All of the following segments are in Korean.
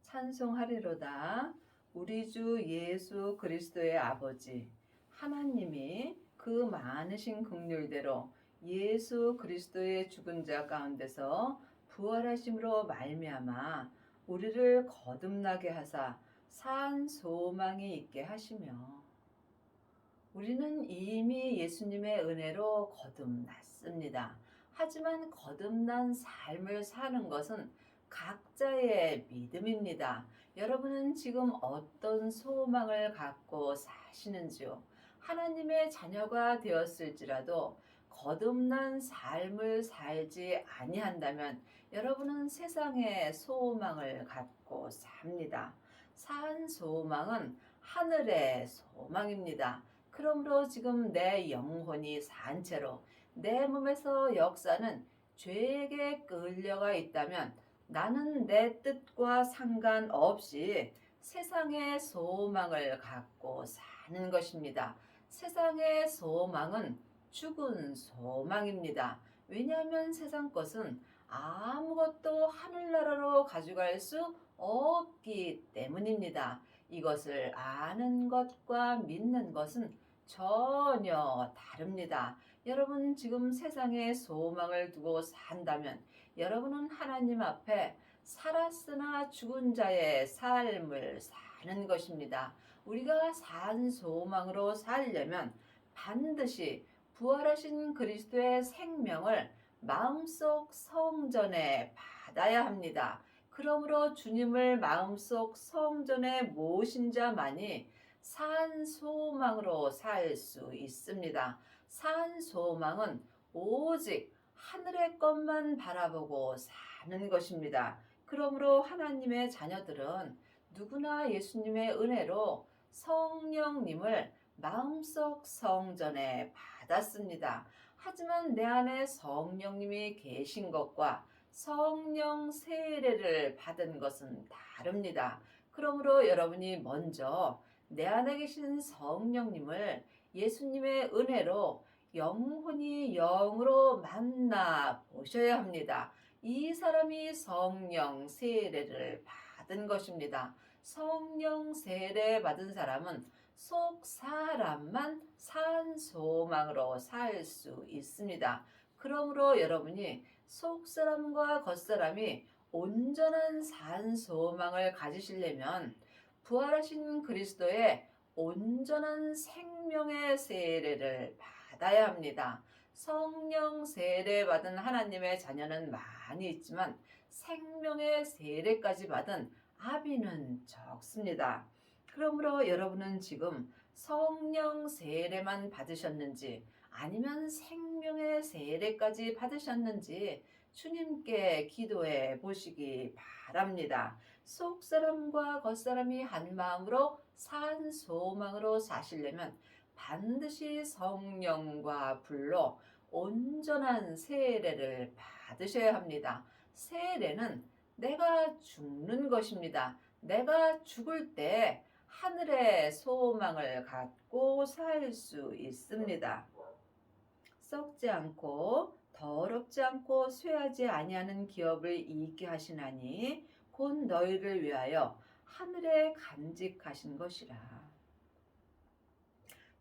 찬송하리로다. 우리 주 예수 그리스도의 아버지 하나님이 그 많으신 긍휼대로 예수 그리스도의 죽은 자 가운데서 부활하심으로 말미암아 우리를 거듭나게 하사 산 소망이 있게 하시며, 우리는 이미 예수님의 은혜로 거듭났습니다. 하지만 거듭난 삶을 사는 것은 각자의 믿음입니다. 여러분은 지금 어떤 소망을 갖고 사시는지요? 하나님의 자녀가 되었을지라도 거듭난 삶을 살지 아니한다면 여러분은 세상의 소망을 갖고 삽니다. 산 소망은 하늘의 소망입니다. 그러므로 지금 내 영혼이 산 채로 내 몸에서 역사는 죄에게 끌려가 있다면 나는 내 뜻과 상관없이 세상의 소망을 갖고 사는 것입니다. 세상의 소망은 죽은 소망입니다. 왜냐하면 세상 것은 아무것도 하늘나라로 가져갈 수 없기 때문입니다. 이것을 아는 것과 믿는 것은 전혀 다릅니다. 여러분 지금 세상에 소망을 두고 산다면 여러분은 하나님 앞에 살았으나 죽은 자의 삶을 사는 것입니다. 우리가 산 소망으로 살려면 반드시 부활하신 그리스도의 생명을 마음속 성전에 받아야 합니다. 그러므로 주님을 마음속 성전에 모신 자만이 산 소망으로 살 수 있습니다. 산 소망은 오직 하늘의 것만 바라보고 사는 것입니다. 그러므로 하나님의 자녀들은 누구나 예수님의 은혜로 성령님을 마음속 성전에 받았습니다. 하지만 내 안에 성령님이 계신 것과 성령 세례를 받은 것은 다릅니다. 그러므로 여러분이 먼저 내 안에 계신 성령님을 예수님의 은혜로 영혼이 영으로 만나 보셔야 합니다. 이 사람이 성령 세례를 받은 것입니다. 성령 세례 받은 사람은 속 사람만 산 소망으로 살 수 있습니다. 그러므로 여러분이 속사람과 겉사람이 온전한 산 소망을 가지시려면 부활하신 그리스도의 온전한 생명의 세례를 받아야 합니다. 성령 세례 받은 하나님의 자녀는 많이 있지만 생명의 세례까지 받은 아비는 적습니다. 그러므로 여러분은 지금 성령 세례만 받으셨는지 아니면 생명의 세례까지 받으셨는지 주님께 기도해 보시기 바랍니다. 속사람과 겉사람이 한 마음으로 산 소망으로 사시려면 반드시 성령과 불로 온전한 세례를 받으셔야 합니다. 세례는 내가 죽는 것입니다. 내가 죽을 때 하늘의 소망을 갖고 살 수 있습니다. 썩지 않고 더럽지 않고 쇠하지 아니하는 기업을 이익게 하시나니 곧 너희를 위하여 하늘에 간직하신 것이라.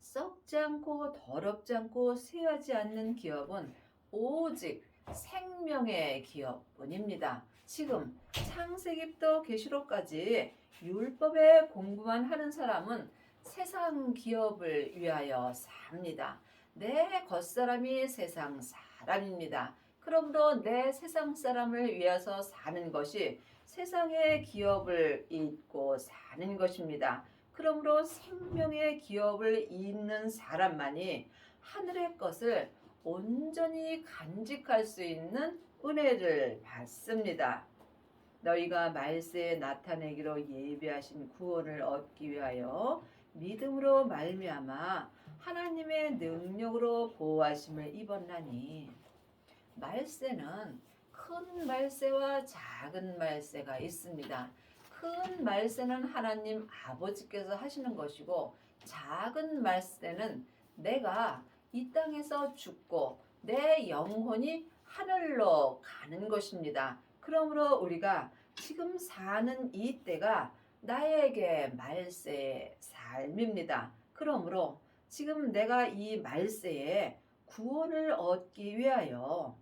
썩지 않고 더럽지 않고 쇠하지 않는 기업은 오직 생명의 기업뿐입니다. 지금 창세기부터 계시록까지 율법의 공부만 하는 사람은 세상 기업을 위하여 삽니다. 내 겉사람이 세상 사람입니다. 그러므로 내 세상 사람을 위해서 사는 것이 세상의 기업을 잇고 사는 것입니다. 그러므로 생명의 기업을 잇는 사람만이 하늘의 것을 온전히 간직할 수 있는 은혜를 받습니다. 너희가 말세에 나타내기로 예비하신 구원을 얻기 위하여 믿음으로 말미암아 하나님의 능력으로 보호하심을 입었나니. 말세는 큰 말세와 작은 말세가 있습니다. 큰 말세는 하나님 아버지께서 하시는 것이고, 작은 말세는 내가 이 땅에서 죽고 내 영혼이 하늘로 가는 것입니다. 그러므로 우리가 지금 사는 이 때가 나에게 말세의 삶입니다. 그러므로 지금 내가 이 말세에 구원을 얻기 위하여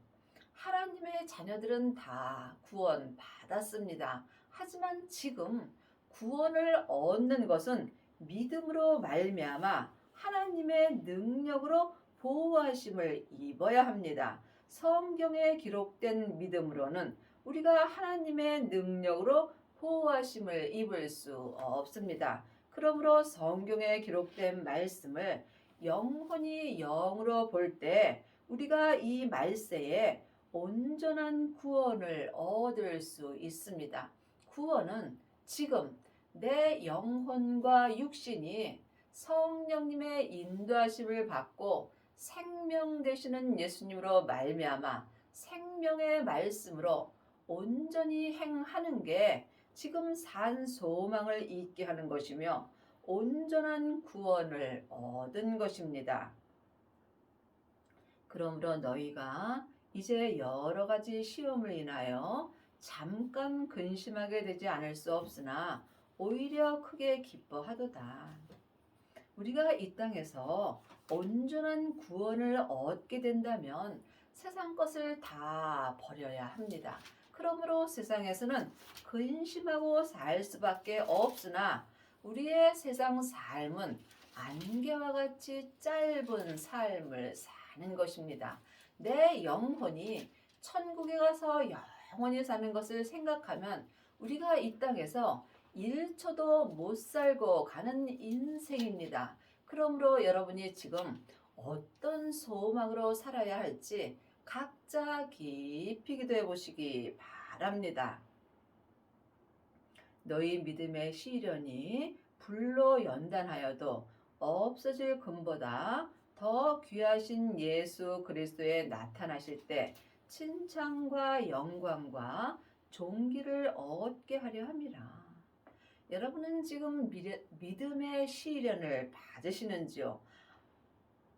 하나님의 자녀들은 다 구원 받았습니다. 하지만 지금 구원을 얻는 것은 믿음으로 말미암아 하나님의 능력으로 보호하심을 입어야 합니다. 성경에 기록된 믿음으로는 우리가 하나님의 능력으로 보호하심을 입을 수 없습니다. 그러므로 성경에 기록된 말씀을 영혼이 영으로 볼 때 우리가 이 말세에 온전한 구원을 얻을 수 있습니다. 구원은 지금 내 영혼과 육신이 성령님의 인도하심을 받고 생명 되시는 예수님으로 말미암아 생명의 말씀으로 온전히 행하는 게 지금 산 소망을 잊게 하는 것이며 온전한 구원을 얻은 것입니다. 그러므로 너희가 이제 여러 가지 시험을 인하여 잠깐 근심하게 되지 않을 수 없으나 오히려 크게 기뻐하도다. 우리가 이 땅에서 온전한 구원을 얻게 된다면 세상 것을 다 버려야 합니다. 그러므로 세상에서는 근심하고 살 수밖에 없으나 우리의 세상 삶은 안개와 같이 짧은 삶을 사는 것입니다. 내 영혼이 천국에 가서 영원히 사는 것을 생각하면 우리가 이 땅에서 1초도 못 살고 가는 인생입니다. 그러므로 여러분이 지금 어떤 소망으로 살아야 할지 각자 깊이 기도해 보시기 바랍니다. 너희 믿음의 시련이 불로 연단하여도 없어질 금보다 더 귀하신 예수 그리스도에 나타나실 때 칭찬과 영광과 존귀를 얻게 하려 함이라. 여러분은 지금 믿음의 시련을 받으시는지요?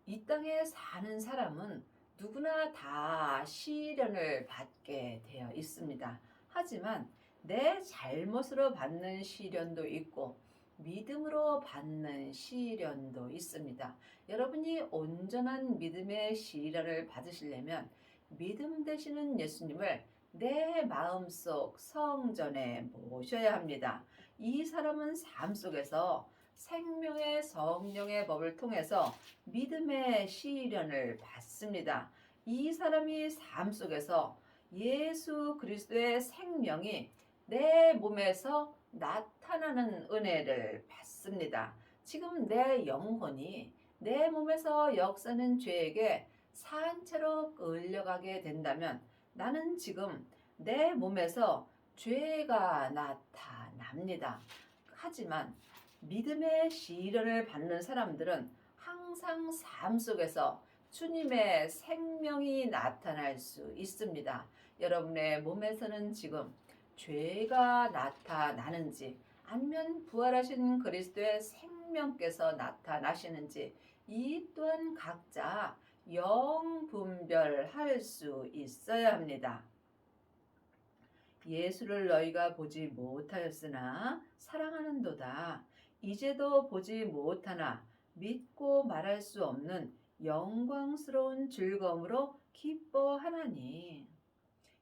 이 땅에 사는 사람은 누구나 다 시련을 받게 되어 있습니다. 하지만 내 잘못으로 받는 시련도 있고 믿음으로 받는 시련도 있습니다. 여러분이 온전한 믿음의 시련을 받으시려면 믿음 되시는 예수님을 내 마음속 성전에 모셔야 합니다. 이 사람은 삶 속에서 생명의 성령의 법을 통해서 믿음의 시련을 받습니다. 이 사람이 삶 속에서 예수 그리스도의 생명이 내 몸에서 나타나는 은혜를 받습니다. 지금 내 영혼이 내 몸에서 역사는 죄에게 산채로 끌려가게 된다면 나는 지금 내 몸에서 죄가 나타납니다. 하지만 믿음의 시련을 받는 사람들은 항상 삶 속에서 주님의 생명이 나타날 수 있습니다. 여러분의 몸에서는 지금 죄가 나타나는지 아니면 부활하신 그리스도의 생명께서 나타나시는지 이 또한 각자 영분별할 수 있어야 합니다. 예수를 너희가 보지 못하였으나 사랑하는도다. 이제도 보지 못하나 믿고 말할 수 없는 영광스러운 즐거움으로 기뻐하나니.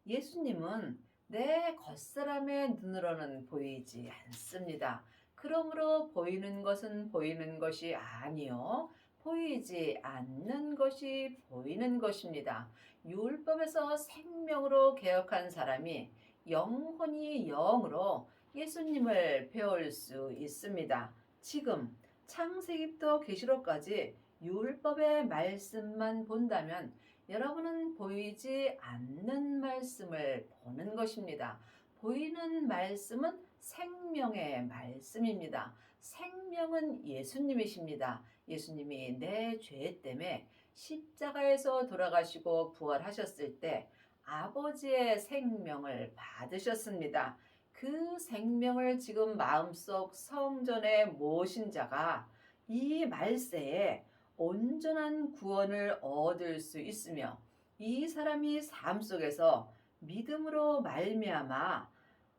예수님은 내 겉사람의 눈으로는 보이지 않습니다. 그러므로 보이는 것은 보이는 것이 아니요 보이지 않는 것이 보이는 것입니다. 율법에서 생명으로 개혁한 사람이 영혼이 영으로 예수님을 배울 수 있습니다. 지금 창세기부터 계시록까지 율법의 말씀만 본다면 여러분은 보이지 않는 말씀을 보는 것입니다. 보이는 말씀은 생명의 말씀입니다. 생명은 예수님이십니다. 예수님이 내 죄 때문에 십자가에서 돌아가시고 부활하셨을 때 아버지의 생명을 받으셨습니다. 그 생명을 지금 마음속 성전에 모신 자가 이 말세에 온전한 구원을 얻을 수 있으며 이 사람이 삶 속에서 믿음으로 말미암아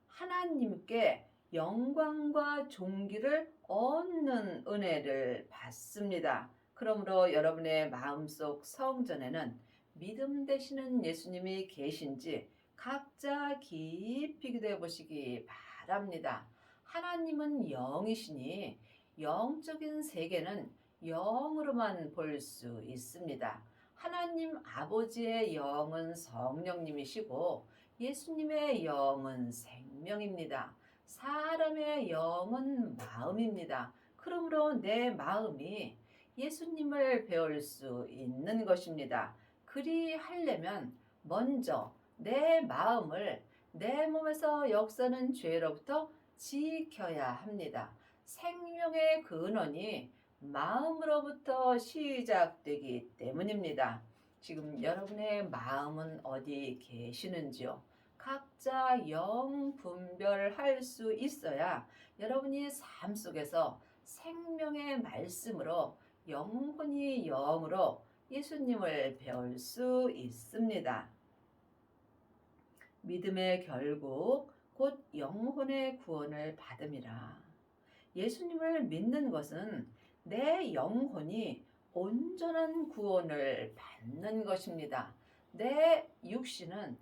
하나님께 영광과 존귀를 얻는 은혜를 받습니다. 그러므로 여러분의 마음속 성전에는 믿음 되시는 예수님이 계신지 각자 깊이 기도해 보시기 바랍니다. 하나님은 영이시니 영적인 세계는 영으로만 볼 수 있습니다. 하나님 아버지의 영은 성령님이시고 예수님의 영은 생명입니다. 사람의 영은 마음입니다. 그러므로 내 마음이 예수님을 배울 수 있는 것입니다. 그리하려면 먼저 내 마음을 내 몸에서 역사하는 죄로부터 지켜야 합니다. 생명의 근원이 마음으로부터 시작되기 때문입니다. 지금 여러분의 마음은 어디 계시는지요? 각자 영 분별할 수 있어야 여러분이 삶 속에서 생명의 말씀으로 영혼이 영으로 예수님을 배울 수 있습니다. 믿음의 결국 곧 영혼의 구원을 받음이라. 예수님을 믿는 것은 내 영혼이 온전한 구원을 받는 것입니다. 내 육신은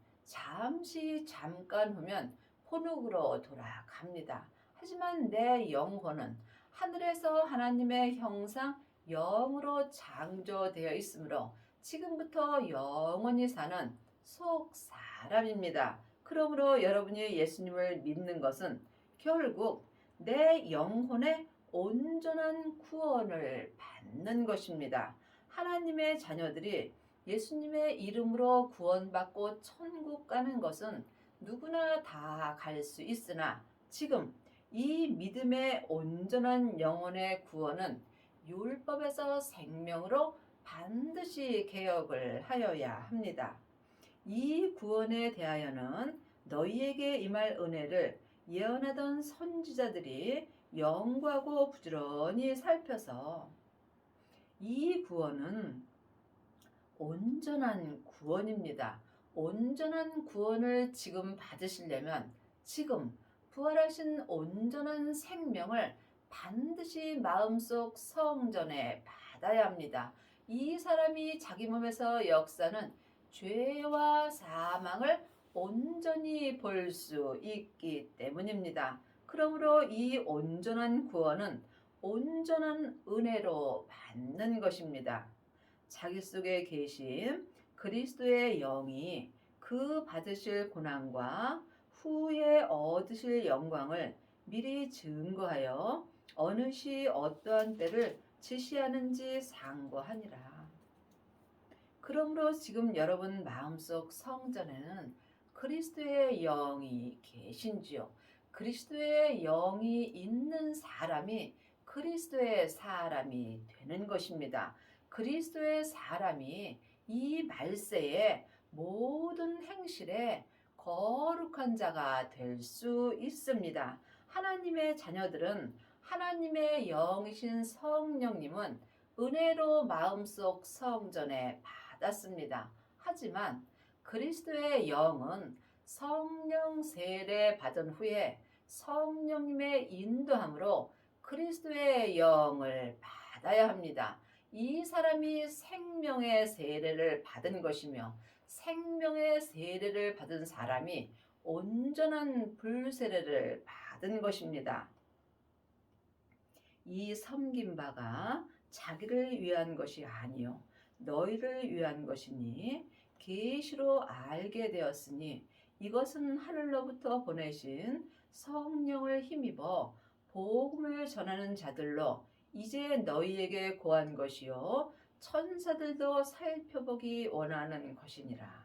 잠깐 후면 혼옥으로 돌아갑니다. 하지만 내 영혼은 하늘에서 하나님의 형상 영으로 창조되어 있으므로 지금부터 영원히 사는 속 사람입니다. 그러므로 여러분이 예수님을 믿는 것은 결국 내 영혼의 온전한 구원을 받는 것입니다. 하나님의 자녀들이 예수님의 이름으로 구원받고 천국 가는 것은 누구나 다 갈 수 있으나 지금 이 믿음의 온전한 영혼의 구원은 율법에서 생명으로 반드시 개혁을 하여야 합니다. 이 구원에 대하여는 너희에게 임할 은혜를 예언하던 선지자들이 연구하고 부지런히 살펴서 이 구원은 온전한 구원입니다. 온전한 구원을 지금 받으시려면 지금 부활하신 온전한 생명을 반드시 마음속 성전에 받아야 합니다. 이 사람이 자기 몸에서 역사는 죄와 사망을 온전히 볼 수 있기 때문입니다. 그러므로 이 온전한 구원은 온전한 은혜로 받는 것입니다. 자기 속에 계신 그리스도의 영이 그 받으실 고난과 후에 얻으실 영광을 미리 증거하여 어느 시 어떠한 때를 지시하는지 상고하니라. 그러므로 지금 여러분 마음속 성전에는 그리스도의 영이 계신지요? 그리스도의 영이 있는 사람이 그리스도의 사람이 되는 것입니다. 그리스도의 사람이 이 말세에 모든 행실에 거룩한 자가 될 수 있습니다. 하나님의 자녀들은 하나님의 영이신 성령님은 은혜로 마음속 성전에 받았습니다. 하지만 그리스도의 영은 성령 세례 받은 후에 성령님의 인도함으로 그리스도의 영을 받아야 합니다. 이 사람이 생명의 세례를 받은 것이며 생명의 세례를 받은 사람이 온전한 불세례를 받은 것입니다. 이 섬긴 바가 자기를 위한 것이 아니요 너희를 위한 것이니 계시로 알게 되었으니 이것은 하늘로부터 보내신 성령을 힘입어 복음을 전하는 자들로 이제 너희에게 고한 것이요 천사들도 살펴보기 원하는 것이니라.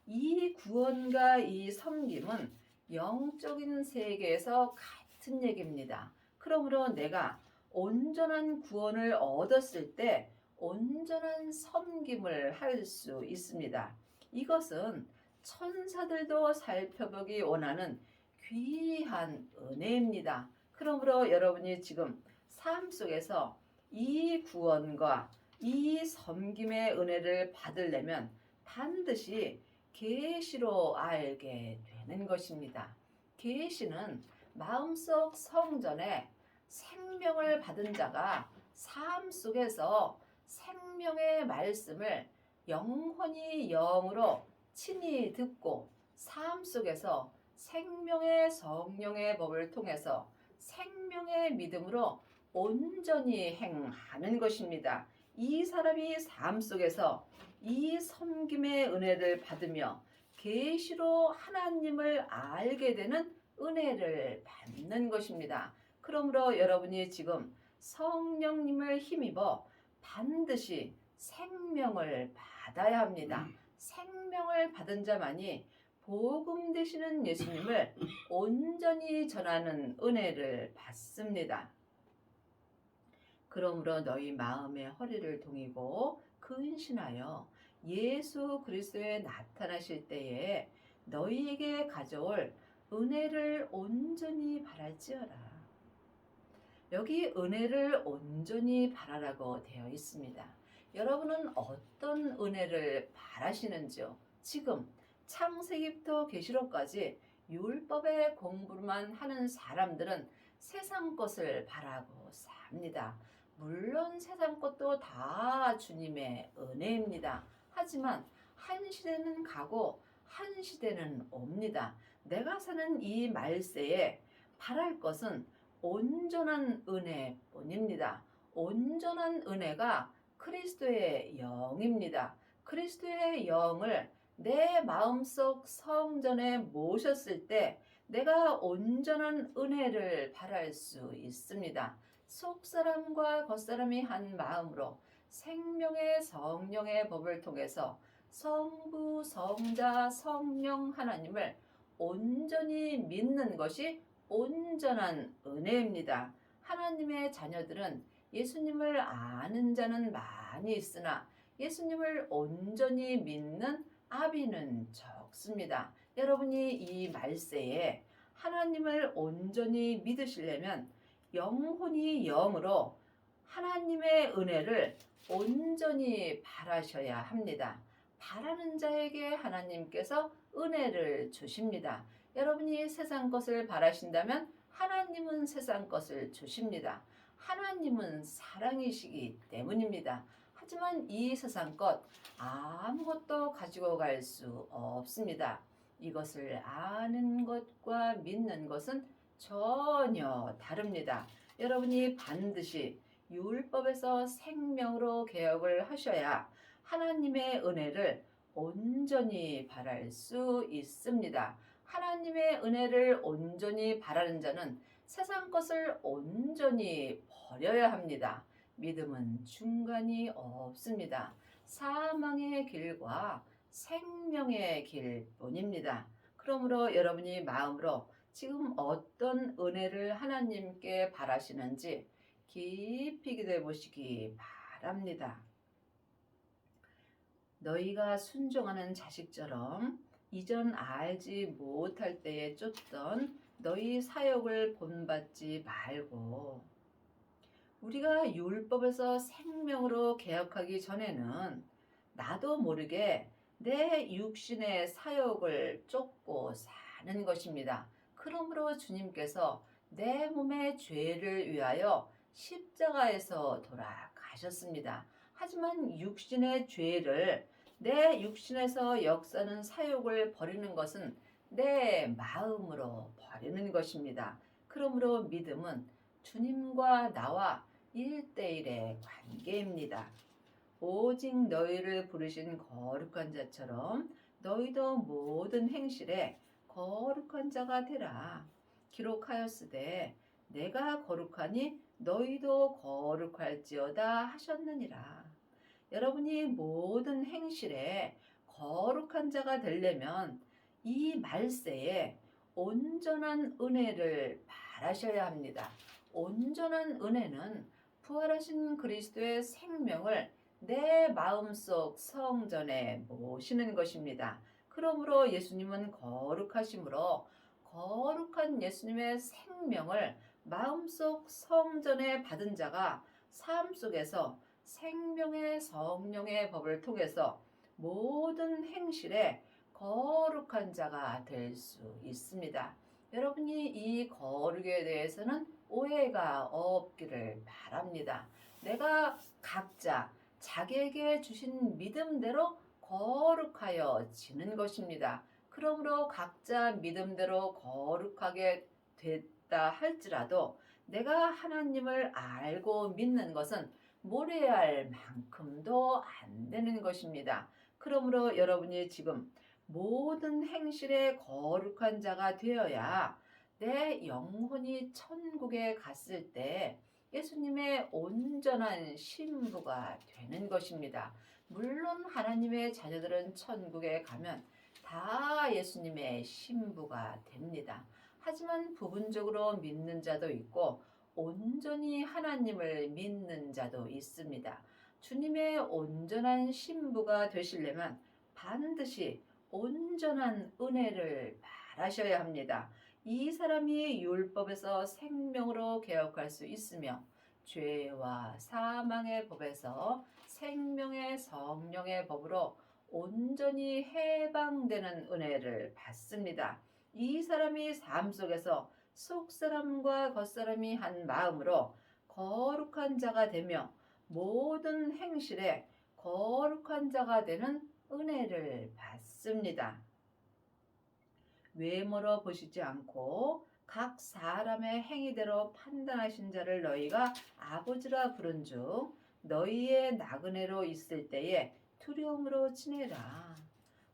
이 구원과 이 섬김은 영적인 세계에서 같은 얘기입니다. 그러므로 내가 온전한 구원을 얻었을 때 온전한 섬김을 할 수 있습니다. 이것은 천사들도 살펴보기 원하는 귀한 은혜입니다. 그러므로 여러분이 지금 삶 속에서 이 구원과 이 섬김의 은혜를 받으려면 반드시 계시로 알게 되는 것입니다. 계시는 마음속 성전에 생명을 받은 자가 삶 속에서 생명의 말씀을 영혼이 영으로 친히 듣고 삶 속에서 생명의 성령의 법을 통해서 생명의 믿음으로 온전히 행하는 것입니다. 이 사람이 삶 속에서 이 섬김의 은혜를 받으며 계시로 하나님을 알게 되는 은혜를 받는 것입니다. 그러므로 여러분이 지금 성령님을 힘입어 반드시 생명을 받아야 합니다. 생명을 받은 자만이 복음 되시는 예수님을 온전히 전하는 은혜를 받습니다. 그러므로 너희 마음의 허리를 동이고 근신하여 예수 그리스도에 나타나실 때에 너희에게 가져올 은혜를 온전히 바랄지어라. 여기 은혜를 온전히 바라라고 되어 있습니다. 여러분은 어떤 은혜를 바라시는지요? 지금 창세기부터 계시록까지 율법의 공부만 하는 사람들은 세상 것을 바라고 삽니다. 물론 세상 것도 다 주님의 은혜입니다. 하지만 한 시대는 가고 한 시대는 옵니다. 내가 사는 이 말세에 바랄 것은 온전한 은혜뿐입니다. 온전한 은혜가 그리스도의 영입니다. 그리스도의 영을 내 마음속 성전에 모셨을 때 내가 온전한 은혜를 바랄 수 있습니다. 속사람과 겉사람이 한 마음으로 생명의 성령의 법을 통해서 성부, 성자, 성령 하나님을 온전히 믿는 것이 온전한 은혜입니다. 하나님의 자녀들은 예수님을 아는 자는 많이 있으나 예수님을 온전히 믿는 아비는 적습니다. 여러분이 이 말세에 하나님을 온전히 믿으시려면 영혼이 영으로 하나님의 은혜를 온전히 바라셔야 합니다. 바라는 자에게 하나님께서 은혜를 주십니다. 여러분이 세상 것을 바라신다면 하나님은 세상 것을 주십니다. 하나님은 사랑이시기 때문입니다. 하지만 이 세상 것 아무것도 가지고 갈 수 없습니다. 이것을 아는 것과 믿는 것은 전혀 다릅니다. 여러분이 반드시 율법에서 생명으로 개혁을 하셔야 하나님의 은혜를 온전히 바랄 수 있습니다. 하나님의 은혜를 온전히 바라는 자는 세상 것을 온전히 버려야 합니다. 믿음은 중간이 없습니다. 사망의 길과 생명의 길뿐입니다. 그러므로 여러분이 마음으로 지금 어떤 은혜를 하나님께 바라시는지 깊이 기도해 보시기 바랍니다. 너희가 순종하는 자식처럼 이전 알지 못할 때에 쫓던 너희 사역을 본받지 말고, 우리가 율법에서 생명으로 개혁하기 전에는 나도 모르게 내 육신의 사역을 쫓고 사는 것입니다. 그러므로 주님께서 내 몸의 죄를 위하여 십자가에서 돌아가셨습니다. 하지만 육신의 죄를, 내 육신에서 역사는 사욕을 버리는 것은 내 마음으로 버리는 것입니다. 그러므로 믿음은 주님과 나와 1대1의 관계입니다. 오직 너희를 부르신 거룩한 자처럼 너희도 모든 행실에 거룩한 자가 되라. 기록하였으되 내가 거룩하니 너희도 거룩할지어다 하셨느니라. 여러분이 모든 행실에 거룩한 자가 되려면 이 말세에 온전한 은혜를 바라셔야 합니다. 온전한 은혜는 부활하신 그리스도의 생명을 내 마음속 성전에 모시는 것입니다. 그러므로 예수님은 거룩하심으로 거룩한 예수님의 생명을 마음속 성전에 받은 자가 삶 속에서 생명의 성령의 법을 통해서 모든 행실에 거룩한 자가 될 수 있습니다. 여러분이 이 거룩에 대해서는 오해가 없기를 바랍니다. 내가 각자 자기에게 주신 믿음대로 거룩하여 지는 것입니다. 그러므로 각자 믿음대로 거룩하게 됐다 할지라도 내가 하나님을 알고 믿는 것은 모래알 만큼도 안 되는 것입니다. 그러므로 여러분이 지금 모든 행실에 거룩한 자가 되어야 내 영혼이 천국에 갔을 때 예수님의 온전한 신부가 되는 것입니다. 물론 하나님의 자녀들은 천국에 가면 다 예수님의 신부가 됩니다. 하지만 부분적으로 믿는 자도 있고 온전히 하나님을 믿는 자도 있습니다. 주님의 온전한 신부가 되시려면 반드시 온전한 은혜를 바라셔야 합니다. 이 사람이 율법에서 생명으로 개혁할 수 있으며 죄와 사망의 법에서 생명의 성령의 법으로 온전히 해방되는 은혜를 받습니다. 이 사람이 삶 속에서 속사람과 겉사람이 한 마음으로 거룩한 자가 되며 모든 행실에 거룩한 자가 되는 은혜를 받습니다. 외모로 보시지 않고 각 사람의 행위대로 판단하신 자를 너희가 아버지라 부른즉 너희의 나그네로 있을 때에 두려움으로 지내라.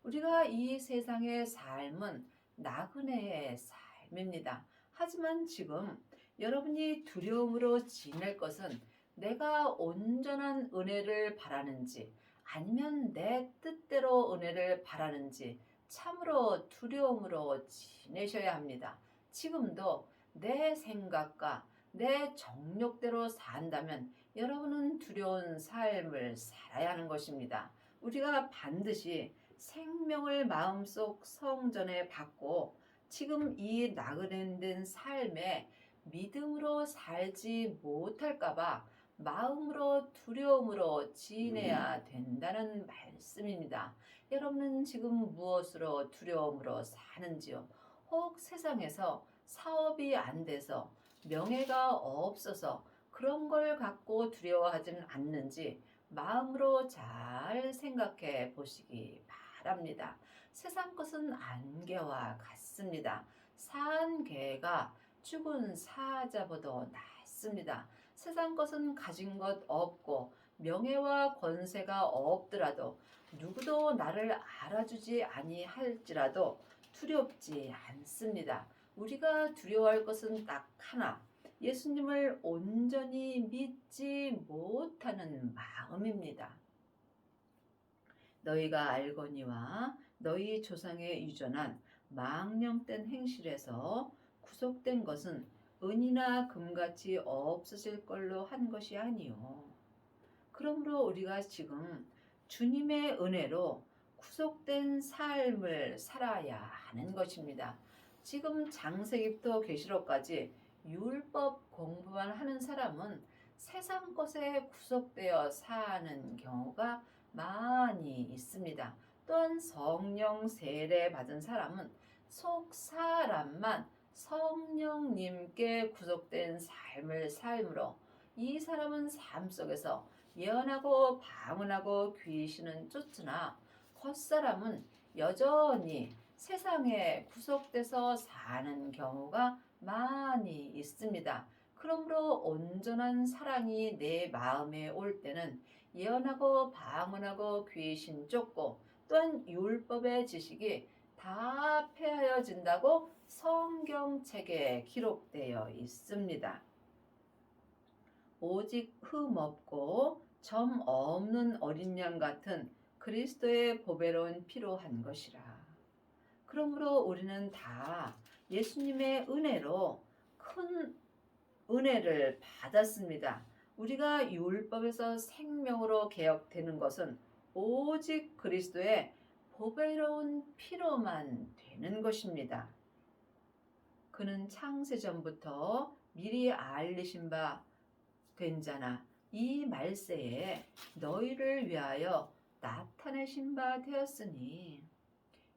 우리가 이 세상의 삶은 나그네의 삶입니다. 하지만 지금 여러분이 두려움으로 지낼 것은 내가 온전한 은혜를 바라는지 아니면 내 뜻대로 은혜를 바라는지 참으로 두려움으로 지내셔야 합니다. 지금도 내 생각과 내 정욕대로 산다면 여러분은 두려운 삶을 살아야 하는 것입니다. 우리가 반드시 생명을 마음속 성전에 받고 지금 이 나그네된 삶에 믿음으로 살지 못할까봐 마음으로 두려움으로 지내야 된다는 말씀입니다. 여러분은 지금 무엇으로 두려움으로 사는지요? 혹 세상에서 사업이 안 돼서 명예가 없어서 그런 걸 갖고 두려워하지는 않는지 마음으로 잘 생각해 보시기 바랍니다. 세상 것은 안개와 같습니다. 산 개가 죽은 사자보다 낫습니다. 세상 것은 가진 것 없고 명예와 권세가 없더라도 누구도 나를 알아주지 아니할지라도 두렵지 않습니다. 우리가 두려워할 것은 딱 하나, 예수님을 온전히 믿지 못하는 마음입니다. 너희가 알거니와 너희 조상의 유전한 망령된 행실에서 구속된 것은 은이나 금같이 없어질 걸로 한 것이 아니요. 그러므로 우리가 지금 주님의 은혜로 구속된 삶을 살아야 하는 것입니다. 지금 창세기부터 계시록까지 율법 공부만 하는 사람은 세상 것에 구속되어 사는 경우가 많이 있습니다. 또한 성령 세례 받은 사람은 속 사람만 성령님께 구속된 삶을 삶으로 이 사람은 삶 속에서 예언하고 방언하고 귀신은 쫓으나 겉사람은 여전히 세상에 구속돼서 사는 경우가 많이 있습니다. 그러므로 온전한 사랑이 내 마음에 올 때는 예언하고 방언하고 귀신 쫓고 또한 율법의 지식이 다 폐하여진다고 성경책에 기록되어 있습니다. 오직 흠 없고 점 없는 어린 양 같은 그리스도의 보배로운 피로 한 것이라. 그러므로 우리는 다 예수님의 은혜로 큰 은혜를 받았습니다. 우리가 율법에서 생명으로 개혁되는 것은 오직 그리스도의 보배로운 피로만 되는 것입니다. 그는 창세전부터 미리 알리신 바 된 자나 이 말세에 너희를 위하여 나타내신 바 되었으니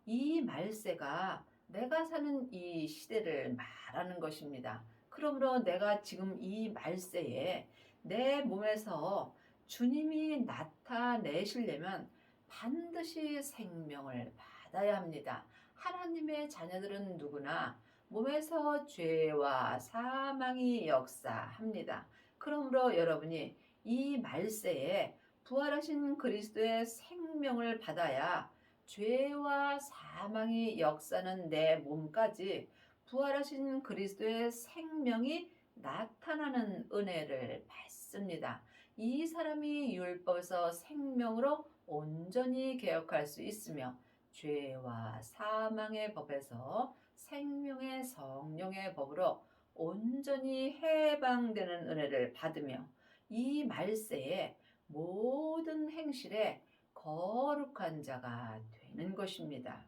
이 말세가 내가 사는 이 시대를 말하는 것입니다. 그러므로 내가 지금 이 말세에 내 몸에서 주님이 나타내시려면 반드시 생명을 받아야 합니다. 하나님의 자녀들은 누구나 몸에서 죄와 사망이 역사합니다. 그러므로 여러분이 이 말세에 부활하신 그리스도의 생명을 받아야 죄와 사망이 역사는 내 몸까지 부활하신 그리스도의 생명이 나타나는 은혜를 받습니다. 이 사람이 율법에서 생명으로 온전히 개혁할 수 있으며 죄와 사망의 법에서 생명의 성령의 법으로 온전히 해방되는 은혜를 받으며 이 말세에 모든 행실에 거룩한 자가 되는 것입니다.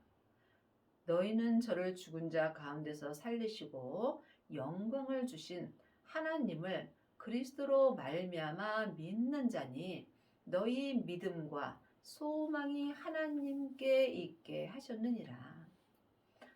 너희는 저를 죽은 자 가운데서 살리시고 영광을 주신 하나님을 그리스도로 말미암아 믿는 자니 너희 믿음과 소망이 하나님께 있게 하셨느니라.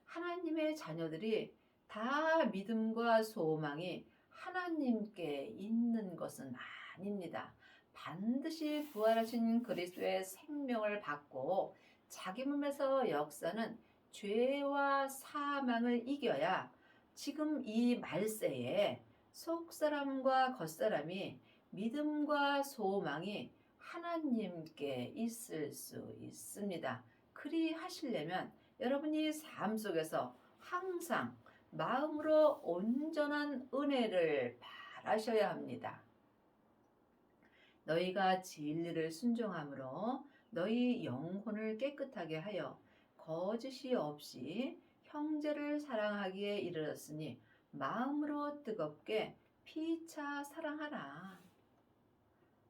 하나님의 자녀들이 다 믿음과 소망이 하나님께 있는 것은 아닙니다. 반드시 부활하신 그리스도의 생명을 받고 자기 몸에서 역사는 죄와 사망을 이겨야 지금 이 말세에 속사람과 겉사람이 믿음과 소망이 하나님께 있을 수 있습니다. 그리 하시려면 여러분이 삶 속에서 항상 마음으로 온전한 은혜를 바라셔야 합니다. 너희가 진리를 순종함으로 너희 영혼을 깨끗하게 하여 거짓이 없이 형제를 사랑하기에 이르렀으니 마음으로 뜨겁게 피차 사랑하라.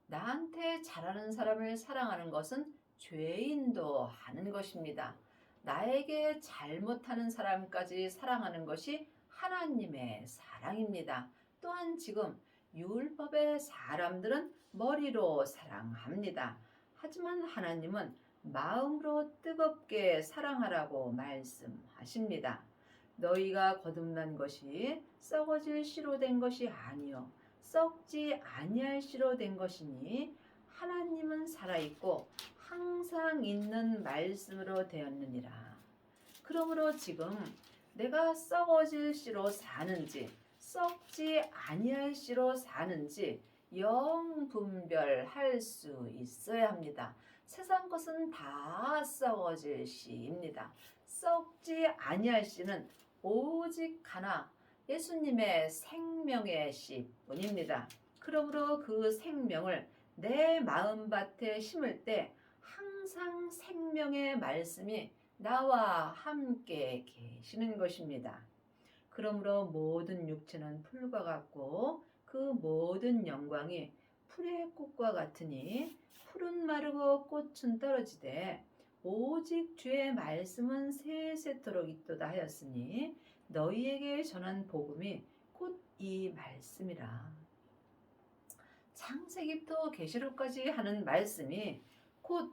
나한테 잘하는 사람을 사랑하는 것은 죄인도 하는 것입니다. 나에게 잘못하는 사람까지 사랑하는 것이 하나님의 사랑입니다. 또한 지금 율법의 사람들은 머리로 사랑합니다. 하지만 하나님은 마음으로 뜨겁게 사랑하라고 말씀하십니다. 너희가 거듭난 것이 썩어질 씨로 된 것이 아니요 썩지 아니할 씨로 된 것이니 하나님은 살아있고 항상 있는 말씀으로 되었느니라. 그러므로 지금 내가 썩어질 씨로 사는지 썩지 아니할 씨로 사는지 영 분별할 수 있어야 합니다. 세상 것은 다 썩어질 씨입니다. 썩지 아니할 씨는 오직 하나 예수님의 생명의 씨뿐입니다. 그러므로 그 생명을 내 마음밭에 심을 때 항상 생명의 말씀이 나와 함께 계시는 것입니다. 그러므로 모든 육체는 풀과 같고 그 모든 영광이 풀의 꽃과 같으니 풀은 마르고 꽃은 떨어지되 오직 주의 말씀은 세세토록 있도다 하였으니 너희에게 전한 복음이 곧 이 말씀이라. 창세기부터 계시록까지 하는 말씀이 곧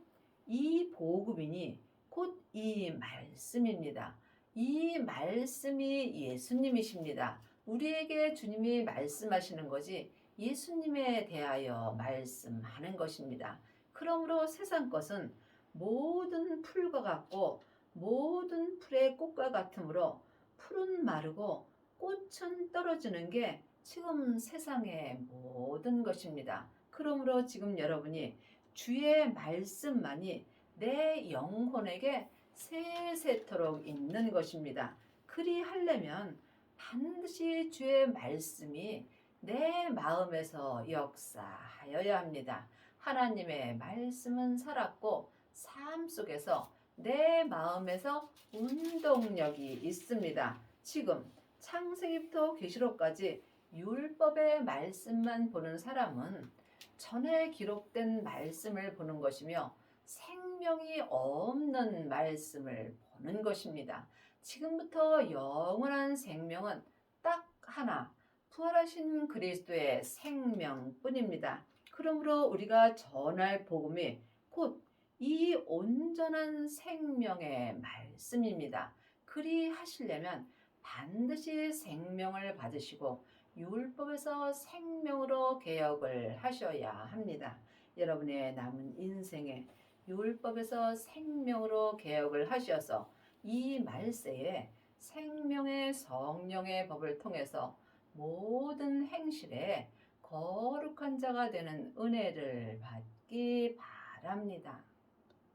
이 복음이니 곧 이 말씀입니다. 이 말씀이 예수님이십니다. 우리에게 주님이 말씀하시는 것이 예수님에 대하여 말씀하는 것입니다. 그러므로 세상 것은 모든 풀과 같고 모든 풀의 꽃과 같으므로 풀은 마르고 꽃은 떨어지는 게 지금 세상의 모든 것입니다. 그러므로 지금 여러분이 주의 말씀만이 내 영혼에게 세세토록 있는 것입니다. 그리 하려면 반드시 주의 말씀이 내 마음에서 역사하여야 합니다. 하나님의 말씀은 살았고 삶 속에서 내 마음에서 운동력이 있습니다. 지금 창세기부터 계시록까지 율법의 말씀만 보는 사람은 전에 기록된 말씀을 보는 것이며 생명이 없는 말씀을 보는 것입니다. 지금부터 영원한 생명은 딱 하나, 부활하신 그리스도의 생명뿐입니다. 그러므로 우리가 전할 복음이 곧 이 온전한 생명의 말씀입니다. 그리 하시려면 반드시 생명을 받으시고 율법에서 생명으로 개혁을 하셔야 합니다. 여러분의 남은 인생에 율법에서 생명으로 개혁을 하셔서 이 말세에 생명의 성령의 법을 통해서 모든 행실에 거룩한 자가 되는 은혜를 받기 바랍니다.